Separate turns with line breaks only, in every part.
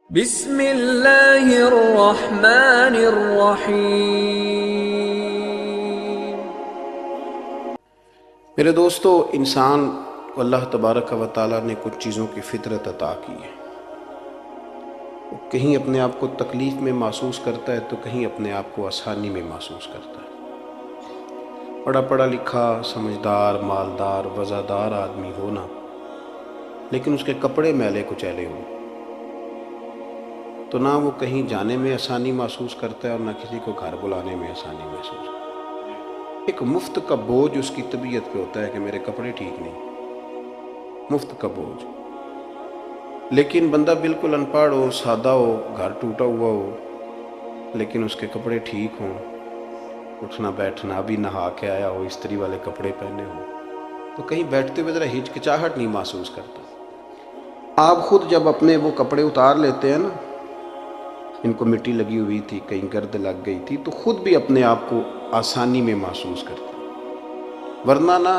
بسم اللہ الرحمن الرحیم۔
میرے دوستو، انسان کو اللہ تبارک و تعالیٰ نے کچھ چیزوں کی فطرت عطا کی ہے۔ وہ کہیں اپنے آپ کو تکلیف میں محسوس کرتا ہے تو کہیں اپنے آپ کو آسانی میں محسوس کرتا ہے۔ پڑھا پڑھا لکھا، سمجھدار، مالدار، وزادار آدمی ہونا، لیکن اس کے کپڑے میلے کچیلے ہوں تو نہ وہ کہیں جانے میں آسانی محسوس کرتا ہے اور نہ کسی کو گھر بلانے میں آسانی محسوس کرتا ہے۔ ایک مفت کا بوجھ اس کی طبیعت پہ ہوتا ہے کہ میرے کپڑے ٹھیک نہیں، مفت کا بوجھ۔ لیکن بندہ بالکل ان پڑھ ہو، سادہ ہو، گھر ٹوٹا ہوا ہو، لیکن اس کے کپڑے ٹھیک ہوں، اٹھنا بیٹھنا، ابھی نہا کے آیا ہو، استری والے کپڑے پہنے ہو، تو کہیں بیٹھتے ہوئے ذرا ہچکچاہٹ نہیں محسوس کرتا۔ آپ خود جب اپنے وہ کپڑے اتار لیتے ہیں نا، ان کو مٹی لگی ہوئی تھی، کہیں گرد لگ گئی تھی، تو خود بھی اپنے آپ کو آسانی میں محسوس کرتے ہیں۔ ورنہ نہ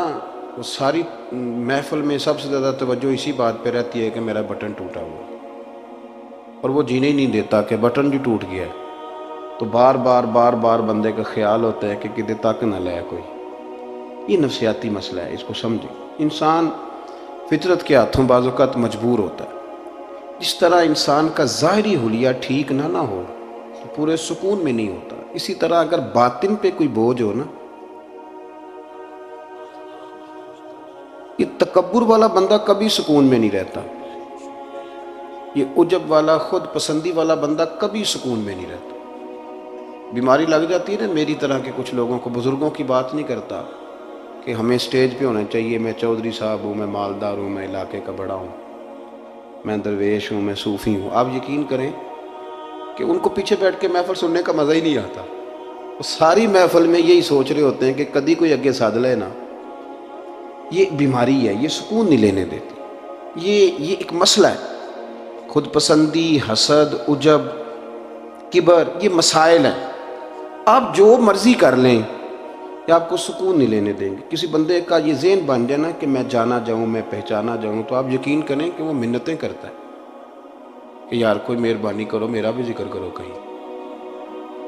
وہ ساری محفل میں سب سے زیادہ توجہ اسی بات پہ رہتی ہے کہ میرا بٹن ٹوٹا ہوا، اور وہ جینے ہی نہیں دیتا کہ بٹن جو ٹوٹ گیا ہے، تو بار بار بندے کا خیال ہوتا ہے کہ کدے تک نہ لے کوئی۔ یہ نفسیاتی مسئلہ ہے، اس کو سمجھیں۔ انسان فطرت کے ہاتھوں بعض اوقات مجبور ہوتا ہے۔ جس طرح انسان کا ظاہری حلیہ ٹھیک نہ ہو تو پورے سکون میں نہیں ہوتا، اسی طرح اگر باطن پہ کوئی بوجھ ہو نا، یہ تکبر والا بندہ کبھی سکون میں نہیں رہتا، یہ عجب والا، خود پسندی والا بندہ کبھی سکون میں نہیں رہتا۔ بیماری لگ جاتی ہے نا میری طرح کے کچھ لوگوں کو، بزرگوں کی بات نہیں کرتا کہ ہمیں سٹیج پہ ہونا چاہیے، میں چودھری صاحب ہوں، میں مالدار ہوں، میں علاقے کا بڑا ہوں، میں درویش ہوں، میں صوفی ہوں۔ آپ یقین کریں کہ ان کو پیچھے بیٹھ کے محفل سننے کا مزہ ہی نہیں آتا۔ وہ ساری محفل میں یہی سوچ رہے ہوتے ہیں کہ کدی کوئی اگے ساتھ لے نا۔ یہ بیماری ہے، یہ سکون نہیں لینے دیتی۔ یہ ایک مسئلہ ہے، خود پسندی، حسد، عجب، کبر، یہ مسائل ہیں۔ آپ جو مرضی کر لیں، یہ آپ کو سکون نہیں لینے دیں گے۔ کسی بندے کا یہ ذہن بن جائے نا کہ میں جانا جاؤں، میں پہچانا جاؤں، تو آپ یقین کریں کہ وہ منتیں کرتا ہے کہ یار کوئی مہربانی کرو، میرا بھی ذکر کرو کہیں۔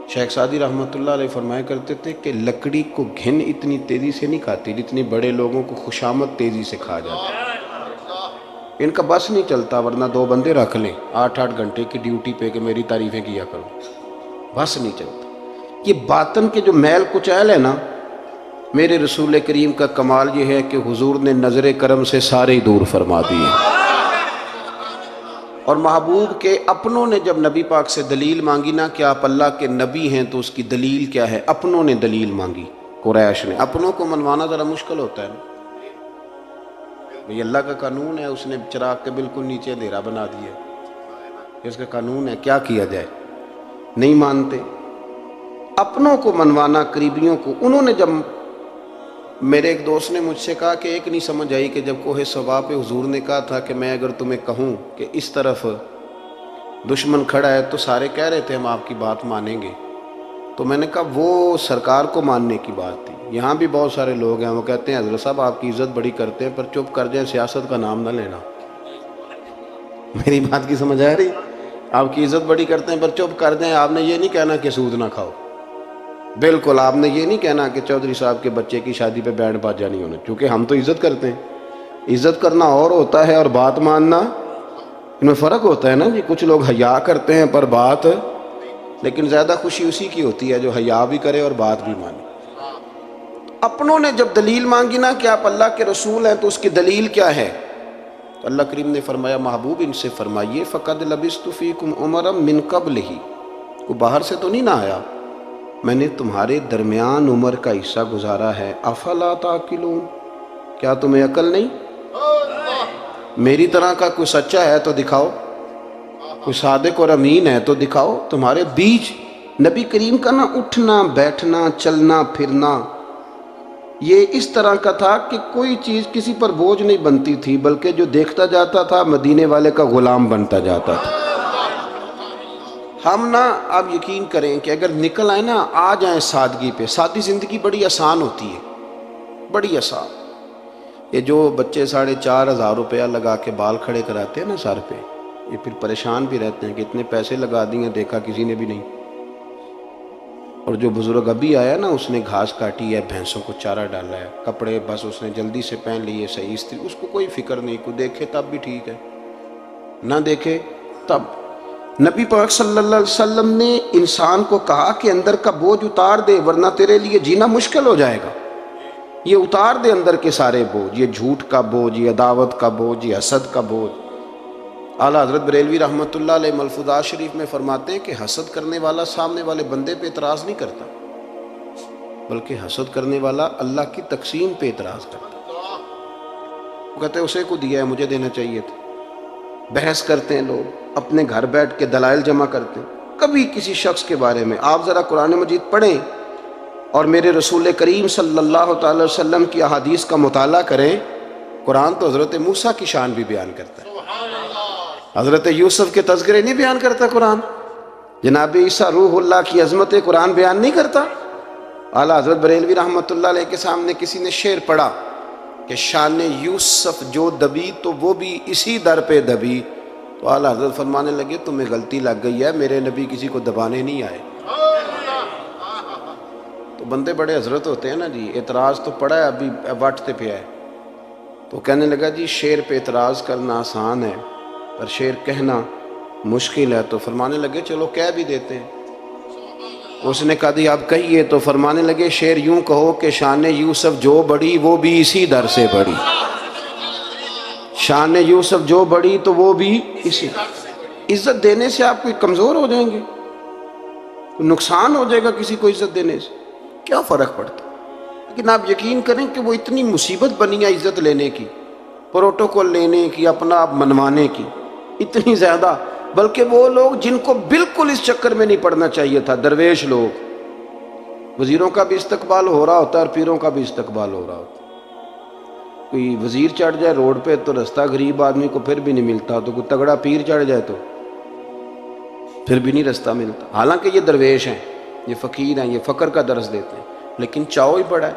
شیخ سعدی رحمۃ اللہ علیہ فرمایا کرتے تھے کہ لکڑی کو گھن اتنی تیزی سے نہیں کھاتی جتنی بڑے لوگوں کو خوشامد تیزی سے کھا جاتی۔ ان کا بس نہیں چلتا، ورنہ 2 بندے رکھ لیں 8 گھنٹے کی ڈیوٹی پہ کہ میری تعریفیں کیا کرو، بس نہیں چلتا۔ یہ باطن کے جو میل کچیل ہے نا، میرے رسول کریم کا کمال یہ ہے کہ حضور نے نظر کرم سے سارے ہی دور فرما دیے۔ اور محبوب کے اپنوں نے جب نبی پاک سے دلیل مانگی نا کہ آپ اللہ کے نبی ہیں، تو اس کی دلیل کیا ہے؟ اپنوں نے دلیل مانگی، قریش نے۔ اپنوں کو منوانا ذرا مشکل ہوتا ہے نا، یہ اللہ کا قانون ہے، اس نے چراغ کے بالکل نیچے اندھیرا بنا دیا، اس کا قانون ہے، کیا کیا جائے؟ نہیں مانتے۔ اپنوں کو منوانا، قریبیوں کو۔ انہوں نے جب، میرے ایک دوست نے مجھ سے کہا کہ ایک نہیں سمجھ آئی کہ جب کوہ صفا پہ حضور نے کہا تھا کہ میں اگر تمہیں کہوں کہ اس طرف دشمن کھڑا ہے، تو سارے کہہ رہے تھے ہم آپ کی بات مانیں گے، تو میں نے کہا وہ سرکار کو ماننے کی بات تھی۔ یہاں بھی بہت سارے لوگ ہیں وہ کہتے ہیں حضرت صاحب آپ کی عزت بڑی کرتے ہیں، پر چپ کر جائیں، سیاست کا نام نہ لینا۔ میری بات کی سمجھ آ رہی؟ آپ کی عزت بڑی کرتے ہیں پر چپ کر جائیں۔ آپ نے یہ نہیں کہنا کہ سود نہ کھاؤ، بالکل آپ نے یہ نہیں کہنا کہ چودھری صاحب کے بچے کی شادی پہ بینڈ باجا نہیں ہونا، کیونکہ ہم تو عزت کرتے ہیں۔ عزت کرنا اور ہوتا ہے اور بات ماننا، ان میں فرق ہوتا ہے نا جی۔ کچھ لوگ حیا کرتے ہیں پر بات، لیکن زیادہ خوشی اسی کی ہوتی ہے جو حیا بھی کرے اور بات بھی مانے۔ اپنوں نے جب دلیل مانگی نا کہ آپ اللہ کے رسول ہیں، تو اس کی دلیل کیا ہے؟ تو اللہ کریم نے فرمایا محبوب ان سے فرمائیے فَقَدْ لَبِثْتُ فِيكُمْ عُمَرًا مِّن قَبْلِهِ، کو باہر سے تو نہیں نہ آیا، میں نے تمہارے درمیان عمر کا حصہ گزارا ہے۔ افلا تعقلون، کیا تمہیں عقل نہیں؟ میری طرح کا کوئی سچا ہے تو دکھاؤ، کوئی صادق اور امین ہے تو دکھاؤ۔ تمہارے بیچ نبی کریم کا نا اٹھنا بیٹھنا چلنا پھرنا یہ اس طرح کا تھا کہ کوئی چیز کسی پر بوجھ نہیں بنتی تھی، بلکہ جو دیکھتا جاتا تھا مدینے والے کا غلام بنتا جاتا تھا۔ ہم نا آپ یقین کریں کہ اگر نکل آئے نا، آ جائیں سادگی پہ، سادی زندگی بڑی آسان ہوتی ہے، بڑی آسان۔ یہ جو بچے 4,500 روپیہ لگا کے بال کھڑے کراتے ہیں نا سر پہ، یہ پھر پریشان بھی رہتے ہیں کہ اتنے پیسے لگا دیے دیکھا کسی نے بھی نہیں. اور جو بزرگ ابھی آیا نا اس نے گھاس کاٹی ہے, بھینسوں کو چارہ ڈالا ہے, کپڑے بس اس نے جلدی سے پہن لیے صحیح استری, اس کو کوئی فکر نہیں, کوئی دیکھے تب بھی ٹھیک ہے نہ دیکھے تب. نبی پاک صلی اللہ علیہ وسلم نے انسان کو کہا کہ اندر کا بوجھ اتار دے ورنہ تیرے لیے جینا مشکل ہو جائے گا. یہ اتار دے اندر کے سارے بوجھ, یہ جھوٹ کا بوجھ, یہ عداوت کا بوجھ, یہ حسد کا بوجھ. اعلیٰ حضرت بریلوی رحمۃ اللہ علیہ ملفوظات شریف میں فرماتے ہیں کہ حسد کرنے والا سامنے والے بندے پہ اعتراض نہیں کرتا, بلکہ حسد کرنے والا اللہ کی تقسیم پہ اعتراض کرتا. وہ کہتے ہیں اسے کو دیا ہے مجھے دینا چاہیے تھا. بحث کرتے ہیں لوگ, اپنے گھر بیٹھ کے دلائل جمع کرتے ہیں. کبھی کسی شخص کے بارے میں آپ ذرا قرآن مجید پڑھیں اور میرے رسول کریم صلی اللہ تعالی وسلم کی احادیث کا مطالعہ کریں. قرآن تو حضرت موسیٰ کی شان بھی بیان کرتا ہے, حضرت یوسف کے تذکرے نہیں بیان کرتا قرآن, جناب عیسیٰ روح اللہ کی عظمت قرآن بیان نہیں کرتا. اعلیٰ حضرت بریلوی رحمۃ اللہ علیہ کے سامنے کسی نے شعر پڑھا کہ شان یوسف جو دبی تو وہ بھی اسی در پہ دبی, تو اعلیٰ حضرت فرمانے لگے تمہیں غلطی لگ گئی ہے, میرے نبی کسی کو دبانے نہیں آئے. تو بندے بڑے حضرت ہوتے ہیں نا جی, اعتراض تو پڑا ہے ابھی واٹتے پہ ہے, تو کہنے لگا جی شعر پہ اعتراض کرنا آسان ہے پر شعر کہنا مشکل ہے. تو فرمانے لگے چلو کہہ بھی دیتے ہیں. اس نے کہا دی آپ کہیے. تو فرمانے لگے شعر یوں کہو کہ شان یوسف جو بڑی وہ بھی اسی در سے بڑی, شان یوسف جو بڑی تو وہ بھی اسی. عزت دینے سے آپ کوئی کمزور ہو جائیں گے, کوئی نقصان ہو جائے گا کسی کو عزت دینے سے, کیا فرق پڑتا. لیکن آپ یقین کریں کہ وہ اتنی مصیبت بنی ہے عزت لینے کی, پروٹوکول لینے کی, اپنا آپ منوانے کی, اتنی زیادہ. بلکہ وہ لوگ جن کو بالکل اس چکر میں نہیں پڑنا چاہیے تھا, درویش لوگ, وزیروں کا بھی استقبال ہو رہا ہوتا ہے اور پیروں کا بھی استقبال ہو رہا ہوتا ہے. کوئی وزیر چڑھ جائے روڈ پہ تو رستہ غریب آدمی کو پھر بھی نہیں ملتا, تو کوئی تگڑا پیر چڑھ جائے تو پھر بھی نہیں رستہ ملتا. حالانکہ یہ درویش ہیں, یہ فقیر ہیں, یہ فقر کا درس دیتے ہیں, لیکن چاؤ ہی بڑا ہے.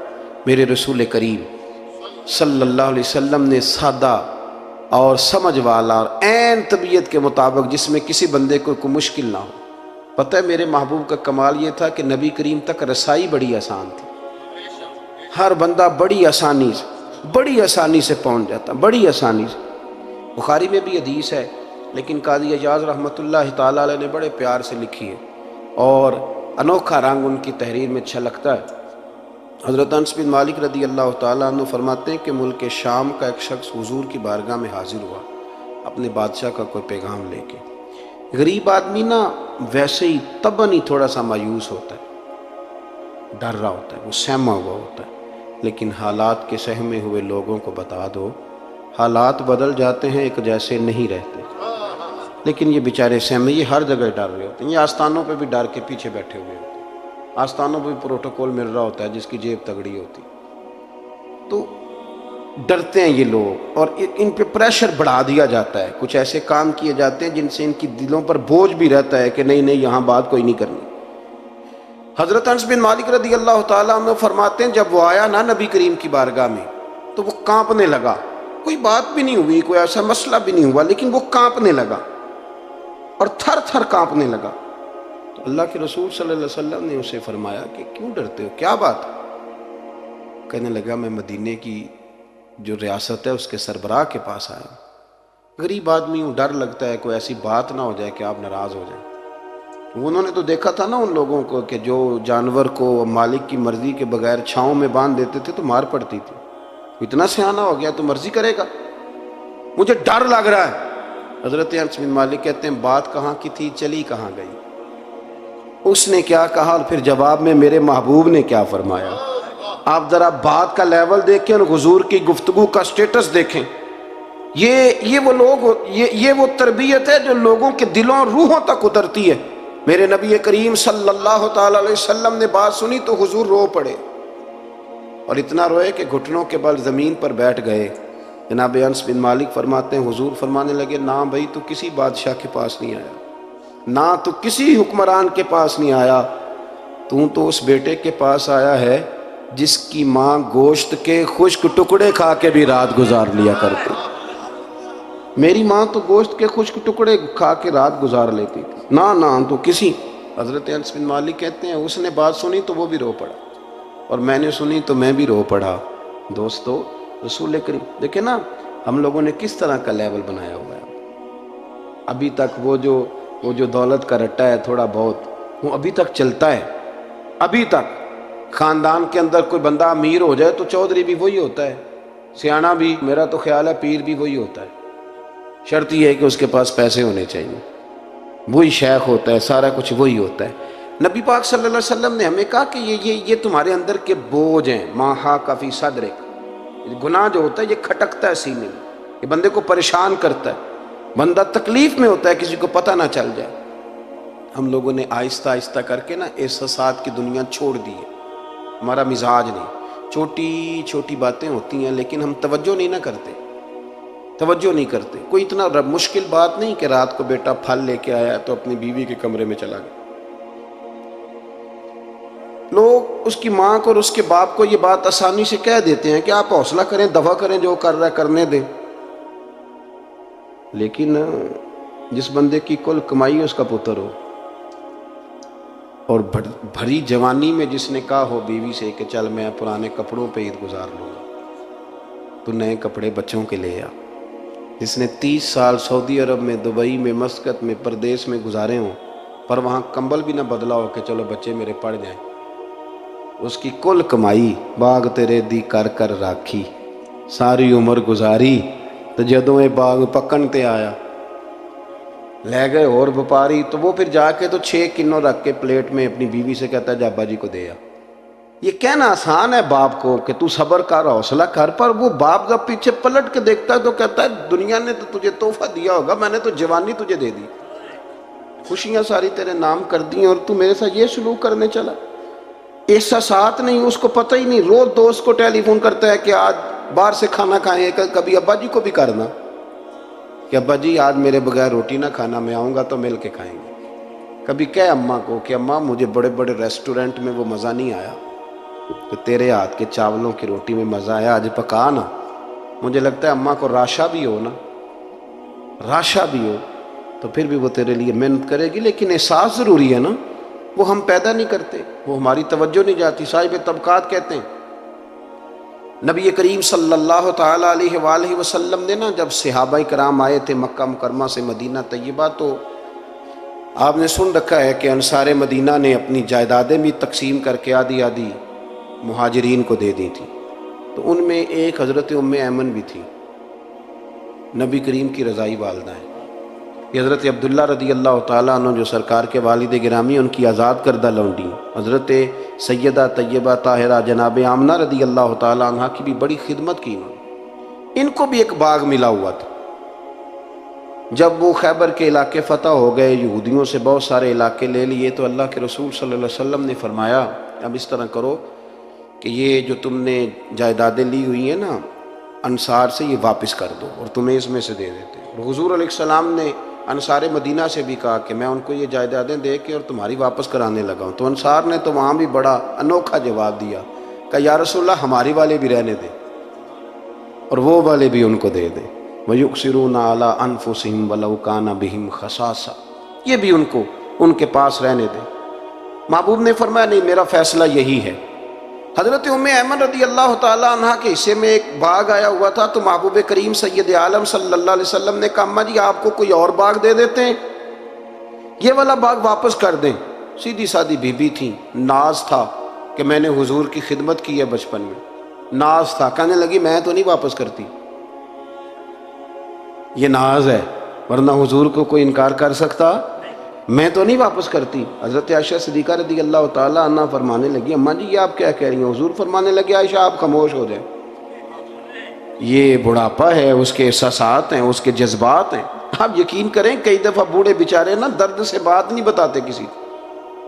میرے رسول کریم صلی اللہ علیہ وسلم نے سادہ اور سمجھ والا اور عین طبیعت کے مطابق جس میں کسی بندے کو کوئی مشکل نہ ہو. پتہ ہے میرے محبوب کا کمال یہ تھا کہ نبی کریم تک رسائی بڑی آسان تھی. ہر بندہ بڑی آسانی سے پہنچ جاتا, بڑی آسانی سے. بخاری میں بھی حدیث ہے, لیکن قاضی اعجاز رحمۃ اللہ تعالیٰ علیہ نے بڑے پیار سے لکھی ہے اور انوکھا رنگ ان کی تحریر میں چھلکتا ہے. حضرت انس بن مالک رضی اللہ تعالیٰ عنہ فرماتے ہیں کہ ملک شام کا ایک شخص حضور کی بارگاہ میں حاضر ہوا اپنے بادشاہ کا کوئی پیغام لے کے. غریب آدمی نا ویسے ہی طبعاً ہی تھوڑا سا مایوس ہوتا ہے, ڈر رہا ہوتا ہے, وہ سہما ہوا ہوتا ہے. لیکن حالات کے سہمے ہوئے لوگوں کو بتا دو, حالات بدل جاتے ہیں, ایک جیسے نہیں رہتے. لیکن یہ بیچارے سہمے, یہ ہر جگہ ڈر رہے ہوتے ہیں, یہ آستانوں پہ بھی ڈر کے پیچھے بیٹھے ہوئے ہوتے ہیں. آستانوں پہ بھی پروٹوکول مل رہا ہوتا ہے جس کی جیب تگڑی ہوتی, تو ڈرتے ہیں یہ لوگ اور ان پہ پریشر بڑھا دیا جاتا ہے. کچھ ایسے کام کیے جاتے ہیں جن سے ان کی دلوں پر بوجھ بھی رہتا ہے کہ نہیں یہاں بات کوئی نہیں کرنی. حضرت انس بن مالک رضی اللہ تعالیٰ عنہ فرماتے ہیں جب وہ آیا نا نبی کریم کی بارگاہ میں تو وہ کانپنے لگا. کوئی بات بھی نہیں ہوئی, کوئی ایسا مسئلہ بھی نہیں ہوا, لیکن وہ کانپنے لگا اور تھر تھر کانپنے لگا. تو اللہ کے رسول صلی اللہ علیہ وسلم نے اسے فرمایا کہ کیوں ڈرتے ہو, کیا بات. کہنے لگا میں مدینے کی جو ریاست ہے اس کے سربراہ کے پاس آیا, غریب آدمی ہوں, ڈر لگتا ہے کوئی ایسی بات نہ ہو جائے کہ آپ ناراض ہو جائیں. انہوں نے تو دیکھا تھا نا ان لوگوں کو کہ جو جانور کو مالک کی مرضی کے بغیر چھاؤں میں باندھ دیتے تھے تو مار پڑتی تھی. اتنا سیانہ ہو گیا تو مرضی کرے گا, مجھے ڈر لگ رہا ہے. حضرت انس بن مالک کہتے ہیں بات کہاں کی تھی, چلی کہاں گئی. اس نے کیا کہا اور پھر جواب میں میرے محبوب نے کیا فرمایا. آپ ذرا بات کا لیول دیکھیں اور حضور کی گفتگو کا سٹیٹس دیکھیں. یہ وہ لوگ, یہ وہ تربیت ہے جو لوگوں کے دلوں اور روحوں تک اترتی ہے. میرے نبی کریم صلی اللہ تعالی علیہ وسلم نے بات سنی تو حضور رو پڑے, اور اتنا روئے کہ گھٹنوں کے بل زمین پر بیٹھ گئے. جناب انس بن مالک فرماتے ہیں حضور فرمانے لگے نہ بھائی تو کسی بادشاہ کے پاس نہیں آیا, نہ تو کسی حکمران کے پاس نہیں آیا, تو اس بیٹے کے پاس آیا ہے جس کی ماں گوشت کے خشک ٹکڑے کھا کے بھی رات گزار لیا کرتی. میری ماں تو گوشت کے خشک ٹکڑے کھا کے رات گزار لیتی تھی، نہ تو کسی. حضرت انس بن مالک کہتے ہیں اس نے بات سنی تو وہ بھی رو پڑا، اور میں نے سنی تو میں بھی رو پڑا. دوستو، رسول کریم دیکھیں نا ہم لوگوں نے کس طرح کا لیول بنایا ہوا ہے. ابھی تک وہ جو دولت کا رٹا ہے تھوڑا بہت، وہ ابھی تک چلتا ہے. ابھی تک خاندان کے اندر کوئی بندہ امیر ہو جائے تو چودھری بھی وہی ہوتا ہے، سیاںا بھی، میرا تو خیال ہے پیر بھی وہی ہوتا ہے. شرط یہ ہے کہ اس کے پاس پیسے ہونے چاہیے، وہی شیخ ہوتا ہے، سارا کچھ وہی ہوتا ہے. نبی پاک صلی اللہ علیہ وسلم نے ہمیں کہا کہ یہ تمہارے اندر کے بوجھ ہیں. ما حاک فی صدرک، گناہ جو ہوتا ہے یہ کھٹکتا ہے سینے میں، یہ بندے کو پریشان کرتا ہے، بندہ تکلیف میں ہوتا ہے کسی کو پتہ نہ چل جائے. ہم لوگوں نے آہستہ آہستہ کر کے نا احساسات کی دنیا چھوڑ دی ہے. ہمارا مزاج نہیں، چھوٹی چھوٹی باتیں ہوتی ہیں لیکن ہم توجہ نہیں کرتے. کوئی اتنا مشکل بات نہیں کہ رات کو بیٹا پھل لے کے آیا تو اپنی بیوی کے کمرے میں چلا گیا. لوگ اس کی ماں کو اور اس کے باپ کو یہ بات آسانی سے کہہ دیتے ہیں کہ آپ حوصلہ کریں، دفع کریں، جو کر رہا ہے کرنے دیں. لیکن جس بندے کی کل کمائی اس کا پتر ہو، اور بھری جوانی میں جس نے کہا ہو بیوی سے کہ چل میں پرانے کپڑوں پہ عید گزار لوں گا، تو نئے کپڑے بچوں کے لے آ. جس نے 30 سال سعودی عرب میں، دبئی میں، مسقط میں، پردیس میں گزارے ہوں، پر وہاں کمبل بھی نہ بدلا ہو کہ چلو بچے میرے پڑھ جائیں، اس کی کل کمائی باغ تیرے دی کر کر راکھی، ساری عمر گزاری تو جدوں یہ باغ پکن تے آیا لے گئے اور وپاری، تو وہ پھر جا کے تو 6 کنوں رکھ کے پلیٹ میں اپنی بیوی سے کہتا ہے جا ابا جی کو دے آ. یہ کہنا آسان ہے باپ کو کہ تو صبر کر، حوصلہ کر، پر وہ باپ جب پیچھے پلٹ کے دیکھتا ہے تو کہتا ہے دنیا نے تو تجھے تحفہ دیا ہوگا، میں نے تو جوانی تجھے دے دی، خوشیاں ساری تیرے نام کر دی اور تو میرے ساتھ یہ سلوک کرنے چلا. احساسات نہیں، اس کو پتہ ہی نہیں. روز دوست کو ٹیلی فون کرتا ہے کہ آج باہر سے کھانا کھائیں. کبھی ابا جی کو بھی کرنا کہ ابا جی آج میرے بغیر روٹی نہ کھانا، میں آؤں گا تو مل کے کھائیں گے. کبھی کہہ اماں کو کہ اماں مجھے بڑے بڑے ریسٹورنٹ میں وہ مزہ نہیں آیا تو تیرے ہاتھ کے چاولوں کی روٹی میں مزہ آیا، آج پکا نا. مجھے لگتا ہے اماں کو راشا بھی ہو نا، راشا بھی ہو تو پھر بھی وہ تیرے لیے محنت کرے گی. لیکن احساس ضروری ہے نا، وہ ہم پیدا نہیں کرتے، وہ ہماری توجہ نہیں جاتی. صاحب طبقات کہتے ہیں نبی کریم صلی اللہ تعالیٰ علیہ وآلہ وسلم نے نا جب صحابہ کرام آئے تھے مکہ مکرمہ سے مدینہ طیبہ، تو آپ نے سن رکھا ہے کہ انصار مدینہ نے اپنی جائیدادیں بھی تقسیم کر کے آدھی آدھی مہاجرین کو دے دی تھی. تو ان میں ایک حضرت ام ایمن بھی تھی، نبی کریم کی رضائی والدہ ہیں. یہ حضرت عبداللہ رضی اللہ تعالیٰ عنہ جو سرکار کے والد گرامی، ان کی آزاد کردہ لونڈی. حضرت سیدہ طیبہ طاہرہ جناب آمنہ رضی اللہ تعالیٰ عنہ کی بھی بڑی خدمت کی. ان کو بھی ایک باغ ملا ہوا تھا. جب وہ خیبر کے علاقے فتح ہو گئے، یہودیوں سے بہت سارے علاقے لے لیے، تو اللہ کے رسول صلی اللہ علیہ وسلم نے فرمایا اب اس طرح کرو کہ یہ جو تم نے جائیدادیں لی ہوئی ہیں نا انصار سے، یہ واپس کر دو اور تمہیں اس میں سے دے دیتے ہیں. اور حضور علیہ السلام نے انصار مدینہ سے بھی کہا کہ میں ان کو یہ جائیدادیں دے کے اور تمہاری واپس کرانے لگا ہوں. تو انصار نے تو وہاں بھی بڑا انوکھا جواب دیا کہ یا رسول اللہ ہماری والے بھی رہنے دیں اور وہ والے بھی ان کو دے دیں. وَيُؤْثِرُونَ عَلَىٰ أَنفُسِهِمْ وَلَوْ كَانَ بِهِمْ خَصَاصَةٌ، یہ بھی ان کو ان کے پاس رہنے دیں. محبوب نے فرمایا نہیں، میرا فیصلہ یہی ہے. حضرت ام ایمن رضی اللہ تعالیٰ عنہ کے حصے میں ایک باغ آیا ہوا تھا، تو محبوب کریم سید عالم صلی اللہ علیہ وسلم نے کہا اماں جی آپ کو کوئی اور باغ دے دیتے ہیں، یہ والا باغ واپس کر دیں. سیدھی سادی بی بی تھی، ناز تھا کہ میں نے حضور کی خدمت کی ہے بچپن میں، ناز تھا. کہنے لگی میں تو نہیں واپس کرتی، یہ ناز ہے، ورنہ حضور کو کوئی انکار کر سکتا، میں تو نہیں واپس کرتی. حضرت عائشہ صدیقہ رضی اللہ تعالیٰ عنہ فرمانے لگی اماں جی یہ آپ کیا کہہ رہی ہیں؟ حضور فرمانے لگے عائشہ آپ خاموش ہو جائیں، یہ بڑھاپا ہے، اس کے احساسات ہیں، اس کے جذبات ہیں. آپ یقین کریں کئی دفعہ بوڑھے بیچارے نا درد سے بات نہیں بتاتے کسی کو،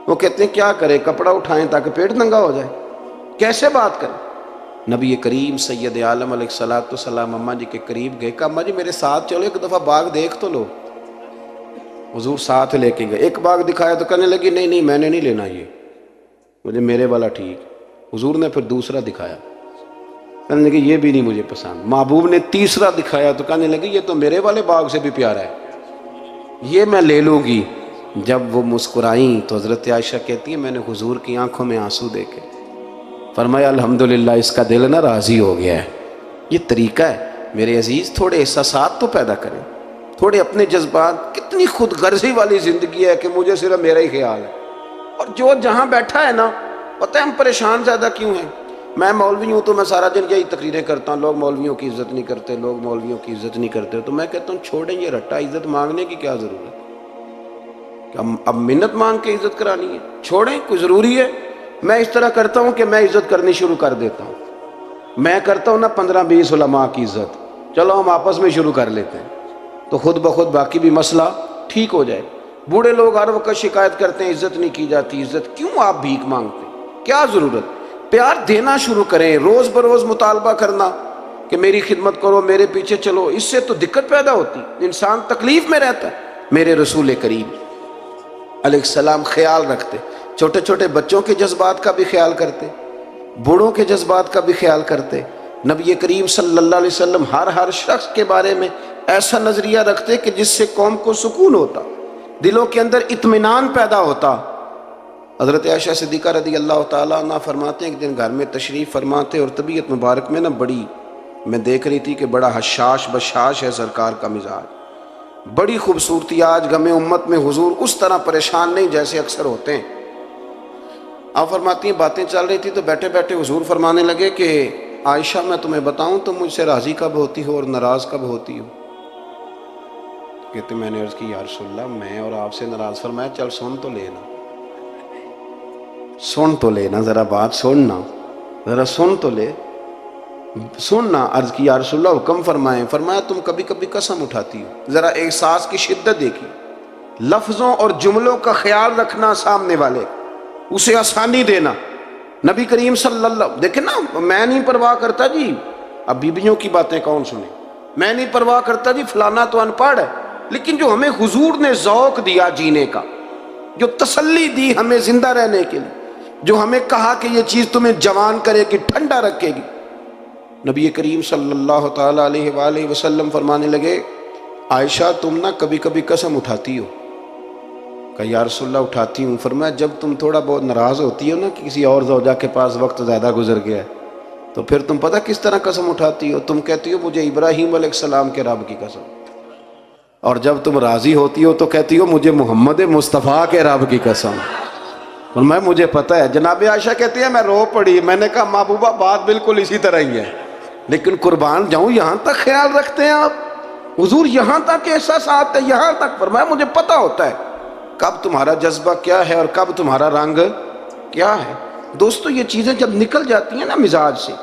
وہ کہتے ہیں کیا کریں، کپڑا اٹھائیں تاکہ پیٹ ننگا ہو جائے، کیسے بات کریں. نبی کریم سید عالم علیہ السلام اماں جی کے قریب گئے، کہا اماں جی میرے ساتھ چلو ایک دفعہ باغ دیکھ تو لو. حضور ساتھ لے کے گئے، ایک باغ دکھایا تو کہنے لگی نہیں میں نے نہیں لینا، یہ مجھے میرے والا ٹھیک. حضور نے پھر دوسرا دکھایا، کہنے لگے یہ بھی نہیں مجھے پسند. محبوب نے تیسرا دکھایا تو کہنے لگے یہ تو میرے والے باغ سے بھی پیارا ہے, یہ میں لے لوں گی. جب وہ مسکرائیں تو حضرت عائشہ کہتی ہے میں نے حضور کی آنکھوں میں آنسو دیکھے, فرمایا الحمدللہ اس کا دل نہ راضی ہو گیا ہے. یہ طریقہ ہے میرے عزیز, تھوڑے احساسات تو پیدا کریں, تھوڑے اپنے جذبات. کتنی خود غرضی والی زندگی ہے کہ مجھے صرف میرا ہی خیال ہے, اور جو جہاں بیٹھا ہے نا, پتہ ہے ہم پریشان زیادہ کیوں ہیں. میں مولوی ہوں تو میں سارا دن یہی تقریریں کرتا ہوں, لوگ مولویوں کی عزت نہیں کرتے, لوگ مولویوں کی عزت نہیں کرتے. تو میں کہتا ہوں چھوڑیں یہ رٹا, عزت مانگنے کی کیا ضرورت ہے, اب منت مانگ کے عزت کرانی ہے, چھوڑیں, کوئی ضروری ہے. میں اس طرح کرتا ہوں کہ میں عزت کرنی شروع کر دیتا ہوں. میں کرتا ہوں نا 15-20 علماء کی عزت, چلو ہم آپس میں شروع کر لیتے ہیں, تو خود بخود باقی بھی مسئلہ ٹھیک ہو جائے. بوڑھے لوگ ہر وقت شکایت کرتے ہیں عزت نہیں کی جاتی, عزت کیوں آپ بھیک مانگتے, کیا ضرورت. پیار دینا شروع کریں, روز بروز مطالبہ کرنا کہ میری خدمت کرو, میرے پیچھے چلو, اس سے تو دقت پیدا ہوتی, انسان تکلیف میں رہتا ہے. میرے رسول کریم علیہ السلام خیال رکھتے, چھوٹے چھوٹے بچوں کے جذبات کا بھی خیال کرتے, بوڑھوں کے جذبات کا بھی خیال کرتے. نبی کریم صلی اللہ علیہ وسلم ہر شخص کے بارے میں ایسا نظریہ رکھتے کہ جس سے قوم کو سکون ہوتا, دلوں کے اندر اطمینان پیدا ہوتا. حضرت عائشہ صدیقہ رضی اللہ تعالیٰ عنہ فرماتے ہیں ایک دن گھر میں تشریف فرماتے, اور طبیعت مبارک میں نا بڑی, میں دیکھ رہی تھی کہ بڑا حشاش بشاش ہے سرکار کا مزاج, بڑی خوبصورتی. آج غم امت میں حضور اس طرح پریشان نہیں جیسے اکثر ہوتے ہیں. آپ فرماتی ہیں باتیں چل رہی تھی تو بیٹھے بیٹھے حضور فرمانے لگے کہ عائشہ میں تمہیں بتاؤں تم مجھ سے راضی کب ہوتی ہو اور ناراض کب ہوتی ہو. کہتے میں نے عرض کی یا رسول اللہ میں اور آپ سے ناراض. فرمایا چل سن تو لینا, سن تو لینا, ذرا بات سننا, ذرا سن تو لے, سننا. عرض کی یا رسول اللہ حکم فرمائیں. فرمایا تم کبھی کبھی قسم اٹھاتی ہو, ذرا احساس کی شدت دیکھی, لفظوں اور جملوں کا خیال رکھنا, سامنے والے اسے آسانی دینا. نبی کریم صلی اللہ, دیکھیں نا, میں نہیں پرواہ کرتا جی, اب بیویوں کی باتیں کون سنے, میں نہیں پرواہ کرتا جی فلانا تو ان پڑھ ہے, لیکن جو ہمیں حضور نے ذوق دیا جینے کا, جو تسلی دی ہمیں زندہ رہنے کے لیے, جو ہمیں کہا کہ یہ چیز تمہیں جوان کرے گی, ٹھنڈا رکھے گی. نبی کریم صلی اللہ تعالیٰ علیہ وآلہ وسلم فرمانے لگے عائشہ تم نہ کبھی کبھی قسم اٹھاتی ہو. کہا یا رسول اللہ اٹھاتی ہوں. فرمایا جب تم تھوڑا بہت ناراض ہوتی ہو نا کہ کسی اور زوجہ کے پاس وقت زیادہ گزر گیا ہے, تو پھر تم پتہ کس طرح قسم اٹھاتی ہو, تم کہتی ہو مجھے ابراہیم علیہ السلام کے رب کی قسم, اور جب تم راضی ہوتی ہو تو کہتی ہو مجھے محمد مصطفیٰ کے رب کی قسم. فرمایا مجھے پتہ ہے. جناب عائشہ کہتی ہے میں رو پڑی, میں نے کہا محبوبہ بات بالکل اسی طرح ہی ہے, لیکن قربان جاؤں یہاں تک خیال رکھتے ہیں آپ, حضور یہاں تک احساسات ہے, یہاں تک. فرمایا مجھے پتہ ہوتا ہے کب تمہارا جذبہ کیا ہے اور کب تمہارا رنگ کیا ہے. دوستو یہ چیزیں جب نکل جاتی ہیں نا مزاج سے,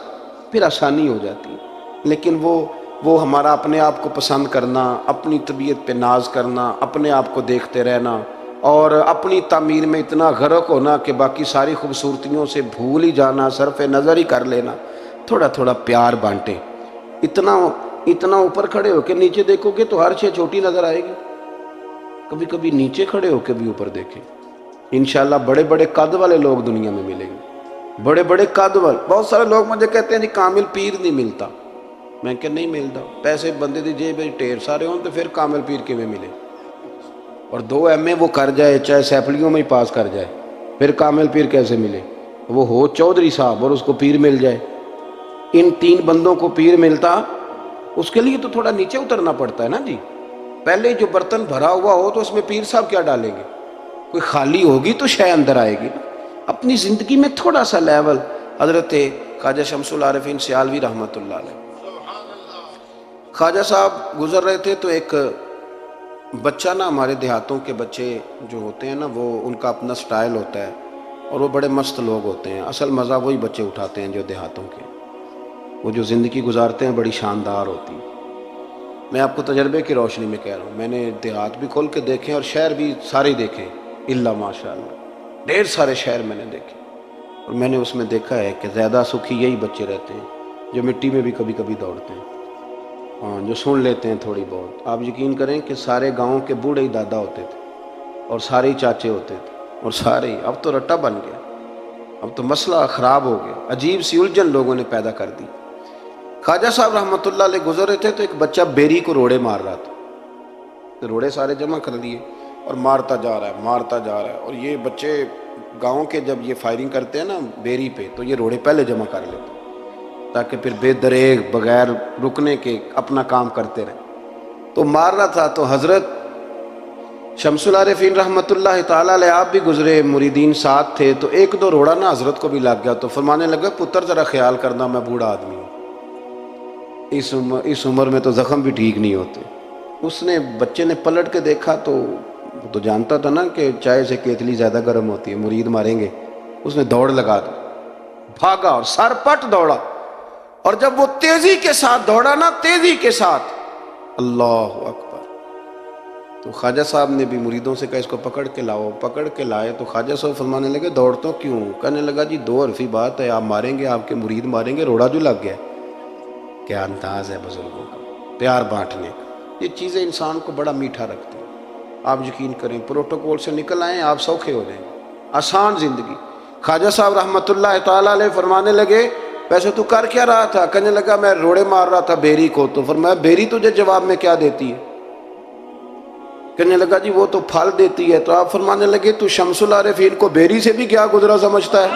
پھر آسانی ہو جاتی ہے. لیکن وہ ہمارا اپنے آپ کو پسند کرنا, اپنی طبیعت پہ ناز کرنا, اپنے آپ کو دیکھتے رہنا, اور اپنی تعمیر میں اتنا غرق ہونا کہ باقی ساری خوبصورتیوں سے بھول ہی جانا, صرف نظر ہی کر لینا. تھوڑا تھوڑا پیار بانٹیں. اتنا اوپر کھڑے ہو کے نیچے دیکھو گے تو ہر چیز چھوٹی نظر آئے گی. کبھی کبھی نیچے کھڑے ہو کے بھی اوپر دیکھیں, انشاءاللہ بڑے بڑے قد والے لوگ دنیا میں ملیں گے, بڑے بڑے قد والے. بہت سارے لوگ مجھے کہتے ہیں جی کامل پیر نہیں ملتا. میں کہ نہیں ملتا, پیسے بندے دی جیب میں ٹھیر سارے ہوں تو پھر کامل پیر کیویں ملے, اور 2 MA وہ کر جائے چاہے سیپلیوں میں ہی پاس کر جائے, پھر کامل پیر کیسے ملے. وہ ہو چودھری صاحب اور اس کو پیر مل جائے. ان 3 بندوں کو پیر ملتا, اس کے لیے تو تھوڑا نیچے اترنا پڑتا ہے نا جی. پہلے جو برتن بھرا ہوا ہو تو اس میں پیر صاحب کیا ڈالیں گے, کوئی خالی ہوگی تو شے اندر آئے گی. اپنی زندگی میں تھوڑا سا لیول. حضرت خواجہ شمس العارفین سیالوی رحمۃ اللہ علیہ, خواجہ صاحب گزر رہے تھے تو ایک بچہ نا, ہمارے دیہاتوں کے بچے جو ہوتے ہیں نا وہ ان کا اپنا سٹائل ہوتا ہے اور وہ بڑے مست لوگ ہوتے ہیں. اصل مزہ وہی بچے اٹھاتے ہیں جو دیہاتوں کے, وہ جو زندگی گزارتے ہیں بڑی شاندار ہوتی ہے. میں آپ کو تجربے کی روشنی میں کہہ رہا ہوں, میں نے دیہات بھی کھول کے دیکھے اور شہر بھی سارے دیکھے, اللہ ماشاء اللہ ڈھیر سارے شہر میں نے دیکھے, اور میں نے اس میں دیکھا ہے کہ زیادہ سکھی یہی بچے رہتے ہیں جو مٹی میں بھی کبھی کبھی دوڑتے ہیں, جو سن لیتے ہیں تھوڑی بہت. آپ یقین کریں کہ سارے گاؤں کے بوڑھے ہی دادا ہوتے تھے اور سارے ہی چاچے ہوتے تھے, اور سارے ہی. اب تو رٹا بن گیا, اب تو مسئلہ خراب ہو گیا, عجیب سی الجھن لوگوں نے پیدا کر دی. خواجہ صاحب رحمۃ اللہ علیہ گزر رہے تھے تو ایک بچہ بیری کو روڑے مار رہا تھا. تو روڑے سارے جمع کر لیے اور مارتا جا رہا ہے. اور یہ بچے گاؤں کے جب یہ فائرنگ کرتے ہیں نا بیری پہ تو یہ روڑے پہلے جمع کر لیتے ہیں تاکہ پھر بے دریغ بغیر رکنے کے اپنا کام کرتے رہیں. تو مار رہا تھا تو حضرت شمس العارفین رحمۃ اللہ تعالیٰ علیہ آپ بھی گزرے، مریدین ساتھ تھے، تو ایک دو روڑا نا حضرت کو بھی لگ گیا. تو فرمانے لگا پتر ذرا خیال کرنا، میں بوڑھا آدمی ہوں، اس عمر میں تو زخم بھی ٹھیک نہیں ہوتے. اس نے بچے نے پلٹ کے دیکھا تو وہ تو جانتا تھا نا کہ چائے سے کیتلی زیادہ گرم ہوتی ہے، مرید ماریں گے. اس نے دوڑ لگا دی، بھاگا اور سر پٹ دوڑا. اور جب وہ تیزی کے ساتھ دوڑا نا، تیزی کے ساتھ، اللہ اکبر، تو خواجہ صاحب نے بھی مریدوں سے کہا اس کو پکڑ کے لاؤ. پکڑ کے لائے تو خواجہ صاحب فرمانے لگے دوڑ تو کیوں؟ کہنے لگا جی دو حرفی بات ہے، آپ ماریں گے، آپ کے مرید ماریں گے، روڑا جو لگ گیا. کیا انداز ہے بزرگوں کا، پیار بانٹنے کا. یہ چیزیں انسان کو بڑا میٹھا رکھتی ہیں. آپ یقین کریں پروٹوکول سے نکل آئیں آپ سوکھے ہو جائیں گے، آسان زندگی. خواجہ صاحب رحمۃ اللہ تعالیٰ علیہ فرمانے لگے ویسے تو کر کیا رہا تھا؟ کہنے لگا میں روڑے مار رہا تھا بیری کو. تو فرمایا بیری تجھے جواب میں کیا دیتی ہے؟ کہنے لگا جی وہ تو پھل دیتی ہے. تو آپ فرمانے لگے تو شمس العارفین کو بیری سے بھی کیا گزرا سمجھتا ہے؟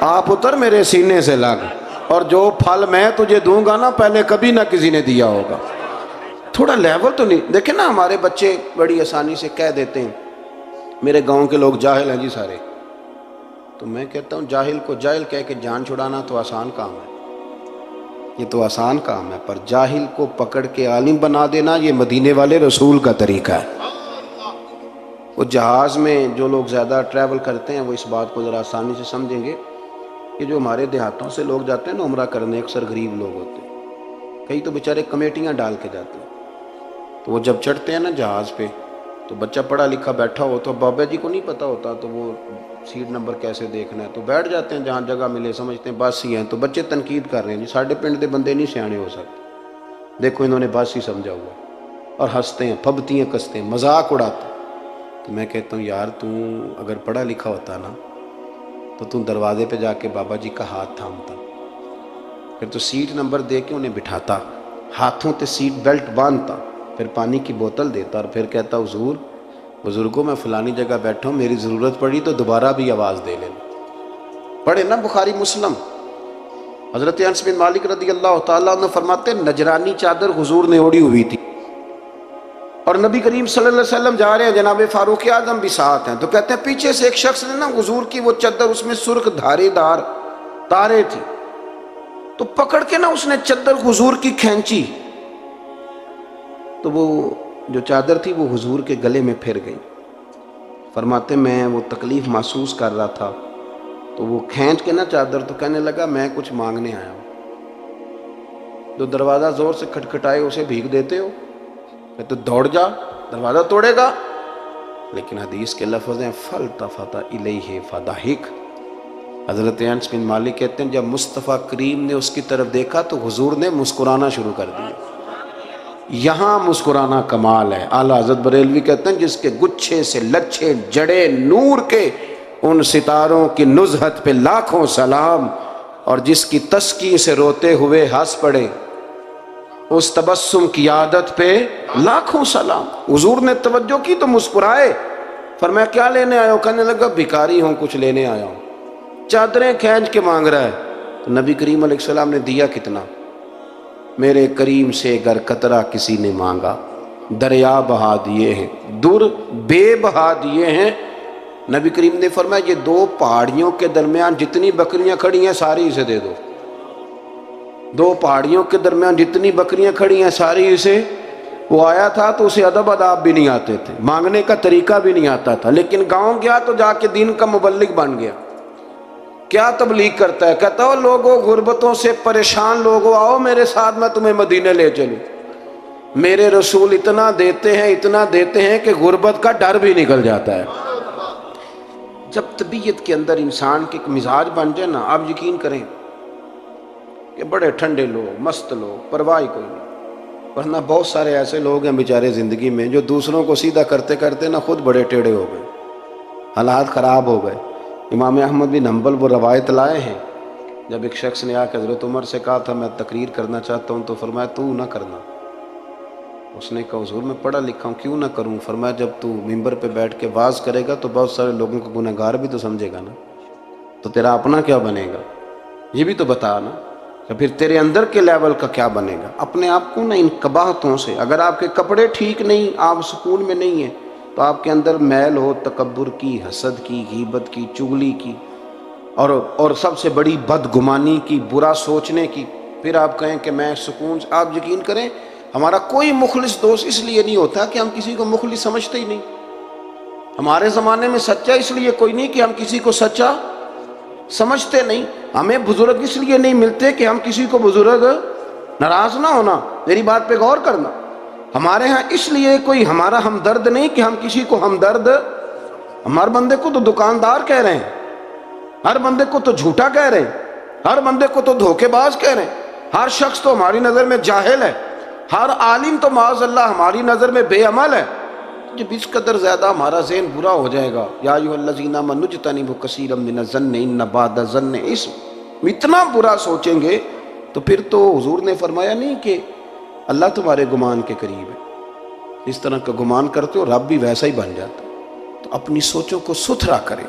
آپ اتر میرے سینے سے لگ، اور جو پھل میں تجھے دوں گا نا پہلے کبھی نہ کسی نے دیا ہوگا. تھوڑا لیول تو نہیں. دیکھیں نا ہمارے بچے بڑی آسانی سے کہہ دیتے ہیں میرے گاؤں کے لوگ جاہل ہیں جی سارے. تو میں کہتا ہوں جاہل کو جاہل کہہ کے جان چھڑانا تو آسان کام ہے، یہ تو آسان کام ہے، پر جاہل کو پکڑ کے عالم بنا دینا یہ مدینے والے رسول کا طریقہ ہے. وہ جہاز میں جو لوگ زیادہ ٹریول کرتے ہیں وہ اس بات کو ذرا آسانی سے سمجھیں گے کہ جو ہمارے دیہاتوں سے لوگ جاتے ہیں نا عمرہ کرنے، اکثر غریب لوگ ہوتے ہیں، کئی تو بیچارے کمیٹیاں ڈال کے جاتے ہیں. تو وہ جب چڑھتے ہیں نا جہاز پہ تو بچہ پڑھا لکھا بیٹھا ہو تو بابا جی کو نہیں پتہ ہوتا تو وہ سیٹ نمبر کیسے دیکھنا ہے، تو بیٹھ جاتے ہیں جہاں جگہ ملے، سمجھتے ہیں بس ہی ہیں. تو بچے تنقید کر رہے ہیں جی ساڈے پنڈ دے بندے نہیں سیانے ہو سکتے، دیکھو انہوں نے بس ہی سمجھا ہوا ہے، اور ہنستے ہیں، پھبتی ہیں، کستے ہیں، مذاق اڑاتے ہیں. تو میں کہتا ہوں یار تو اگر پڑھا لکھا ہوتا نا تو تم دروازے پہ جا کے بابا جی کا ہاتھ تھامتا، پھر تو سیٹ نمبر دے کے انہیں بٹھاتا، ہاتھوں تے سیٹ بیلٹ باندھتا، پھر پانی کی بوتل دیتا اور پھر کہتا حضور بزرگوں میں فلانی جگہ بیٹھا ہوں، میری ضرورت پڑی تو دوبارہ بھی آواز دے لینا. پڑھے نا بخاری مسلم. حضرت انس بن مالک رضی اللہ تعالیٰ عنہ فرماتے نجرانی چادر حضور نے اوڑی ہوئی تھی اور نبی کریم صلی اللہ علیہ وسلم جا رہے ہیں، جناب فاروق اعظم بھی ساتھ ہیں. تو کہتے ہیں پیچھے سے ایک شخص نے نا حضور کی وہ چادر، اس میں سرخ دھارے دار تارے تھی، تو پکڑ کے نا اس نے چادر حضور کی کھینچی تو وہ جو چادر تھی وہ حضور کے گلے میں پھر گئی. فرماتے میں وہ تکلیف محسوس کر رہا تھا تو وہ کھینچ کے نا چادر، تو کہنے لگا میں کچھ مانگنے آیا ہوں. جو دروازہ زور سے کھٹکھٹائے اسے بھیگ دیتے ہو، کہ تو دوڑ جا دروازہ توڑے گا. لیکن حدیث کے لفظ ہیں فَالْتَفَتَ إِلَيْهِ فَضَحِكَ. حضرت انس بن مالک کہتے ہیں جب مصطفیٰ کریم نے اس کی طرف دیکھا تو حضور نے مسکرانا شروع کر دیا. یہاں مسکرانا کمال ہے. اعلیٰ حضرت بریلوی کہتے ہیں جس کے گچھے سے لچھے جڑے نور کے ان ستاروں کی نزہت پہ لاکھوں سلام، اور جس کی تسکی سے روتے ہوئے ہنس پڑے اس تبسم کی عادت پہ لاکھوں سلام. حضور نے توجہ کی تو مسکرائے. فرمایا کیا لینے آیا ہو؟ کہنے لگا بھکاری ہوں، کچھ لینے آیا ہوں. چادریں کھینچ کے مانگ رہا ہے. تو نبی کریم علیہ السلام نے دیا کتنا؟ میرے کریم سے گر قطرہ کسی نے مانگا دریا بہا دیے ہیں، در بے بہا دیے ہیں. نبی کریم نے فرمایا یہ دو پہاڑیوں کے درمیان جتنی بکریاں کھڑی ہیں ساری اسے دے دو. دو پہاڑیوں کے درمیان جتنی بکریاں کھڑی ہیں ساری اسے. وہ آیا تھا تو اسے ادب آداب بھی نہیں آتے تھے، مانگنے کا طریقہ بھی نہیں آتا تھا، لیکن گاؤں گیا تو جا کے دین کا مبلغ بن گیا. کیا تبلیغ کرتا ہے؟ کہتا ہو لوگوں غربتوں سے پریشان لوگوں آؤ میرے ساتھ، میں تمہیں مدینے لے چلوں. میرے رسول اتنا دیتے ہیں کہ غربت کا ڈر بھی نکل جاتا ہے. جب طبیعت کے اندر انسان کے ایک مزاج بن جائے نا، آپ یقین کریں کہ بڑے ٹھنڈے لوگ، مست لوگ، پرواہ کوئی نہیں. ورنہ بہت سارے ایسے لوگ ہیں بیچارے زندگی میں جو دوسروں کو سیدھا کرتے کرتے نا خود بڑے ٹیڑھے ہو گئے، حالات خراب ہو گئے. امام احمد بن حنبل وہ روایت لائے ہیں جب ایک شخص نے آ کے حضرت عمر سے کہا تھا میں تقریر کرنا چاہتا ہوں، تو فرمایا تو نہ کرنا۔ اس نے کہا حضور میں پڑھا لکھا ہوں، کیوں نہ کروں؟ فرمایا جب تو ممبر پہ بیٹھ کے واز کرے گا تو بہت سارے لوگوں کو گنہگار بھی تو سمجھے گا نا، تو تیرا اپنا کیا بنے گا؟ یہ بھی تو بتا نا، کہ پھر تیرے اندر کے لیول کا کیا بنے گا؟ اپنے آپ کو نا ان قباحتوں سے، اگر آپ کے کپڑے ٹھیک نہیں، آپ سکون میں نہیں ہیں، تو آپ کے اندر میل ہو تکبر کی، حسد کی، غیبت کی، چغلی کی، اور سب سے بڑی بدگمانی کی، برا سوچنے کی، پھر آپ کہیں کہ میں سکون سے۔ آپ یقین کریں ہمارا کوئی مخلص دوست اس لیے نہیں ہوتا کہ ہم کسی کو مخلص سمجھتے ہی نہیں۔ ہمارے زمانے میں سچا اس لیے کوئی نہیں کہ ہم کسی کو سچا سمجھتے نہیں۔ ہمیں بزرگ اس لیے نہیں ملتے کہ ہم کسی کو بزرگ، ناراض نہ ہونا، میری بات پہ غور کرنا، ہمارے ہاں اس لیے کوئی ہمارا ہمدرد نہیں کہ ہم کسی کو ہمدرد، ہمارے بندے کو تو دکاندار کہہ رہے ہیں، ہر بندے کو تو جھوٹا کہہ رہے ہیں، ہر بندے کو تو دھوکے باز کہہ رہے ہیں، ہر شخص تو ہماری نظر میں جاہل ہے، ہر عالم تو معاذ اللہ ہماری نظر میں بے عمل ہے۔ جب اس قدر زیادہ ہمارا ذہن برا ہو جائے گا، یا ایھا الذین آمنوا اجتنبوا کثیرا من الظن ان بعض الظن اثم، اتنا برا سوچیں گے تو پھر تو حضور نے فرمایا نہیں کہ اللہ تمہارے گمان کے قریب ہے، اس طرح کا گمان کرتے ہو رب بھی ویسا ہی بن جاتا۔ تو اپنی سوچوں کو ستھرا کریں،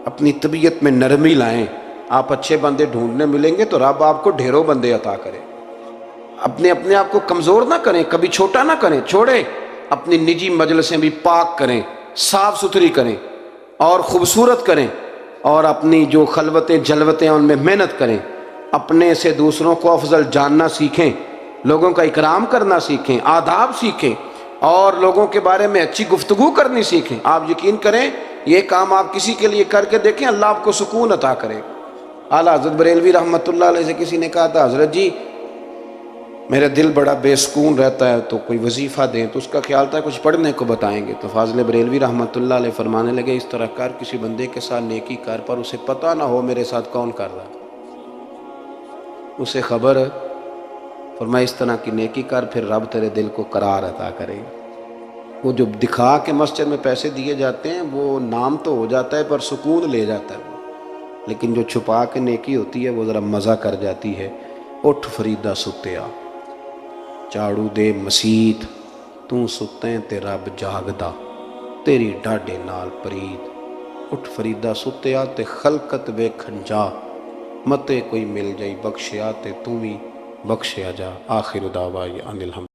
اپنی طبیعت میں نرمی لائیں۔ آپ اچھے بندے ڈھونڈنے ملیں گے تو رب آپ کو ڈھیروں بندے عطا کرے۔ اپنے آپ کو کمزور نہ کریں، کبھی چھوٹا نہ کریں، چھوڑیں، اپنی نجی مجلسیں بھی پاک کریں، صاف ستھری کریں اور خوبصورت کریں، اور اپنی جو خلوتیں جلوتیں ہیں ان میں محنت کریں، اپنے سے دوسروں کو افضل جاننا سیکھیں، لوگوں کا اکرام کرنا سیکھیں، آداب سیکھیں، اور لوگوں کے بارے میں اچھی گفتگو کرنی سیکھیں۔ آپ یقین کریں یہ کام آپ کسی کے لیے کر کے دیکھیں، اللہ آپ کو سکون عطا کرے گا۔ اعلیٰ حضرت بریلوی رحمۃ اللہ علیہ سے کسی نے کہا تھا حضرت جی میرا دل بڑا بے سکون رہتا ہے، تو کوئی وظیفہ دیں، تو اس کا خیال تھا کچھ پڑھنے کو بتائیں گے۔ تو فاضل بریلوی رحمۃ اللہ علیہ فرمانے لگے اس طرح کر، کسی بندے کے ساتھ نیکی کر پر اسے پتہ نہ ہو میرے ساتھ کون کر رہا، اسے خبر، فرمایا اس طرح کی نیکی کر، پھر رب تیرے دل کو قرار عطا کرے گا۔ وہ جو دکھا کے مسجد میں پیسے دیے جاتے ہیں وہ نام تو ہو جاتا ہے پر سکون لے جاتا ہے، لیکن جو چھپا کے نیکی ہوتی ہے وہ ذرا مزہ کر جاتی ہے۔ اٹھ فریدا ستیا چاڑو دے مسیت، تو ستیں تے رب جاگدا، تیری ڈاڈے نال پرید۔ اٹھ فریدا ستیا تے خلقت ویکھن جا، متے کوئی مل جائی بخشیا تے تو بھی بخشیا جا۔ آخر دعوانا ان الحمد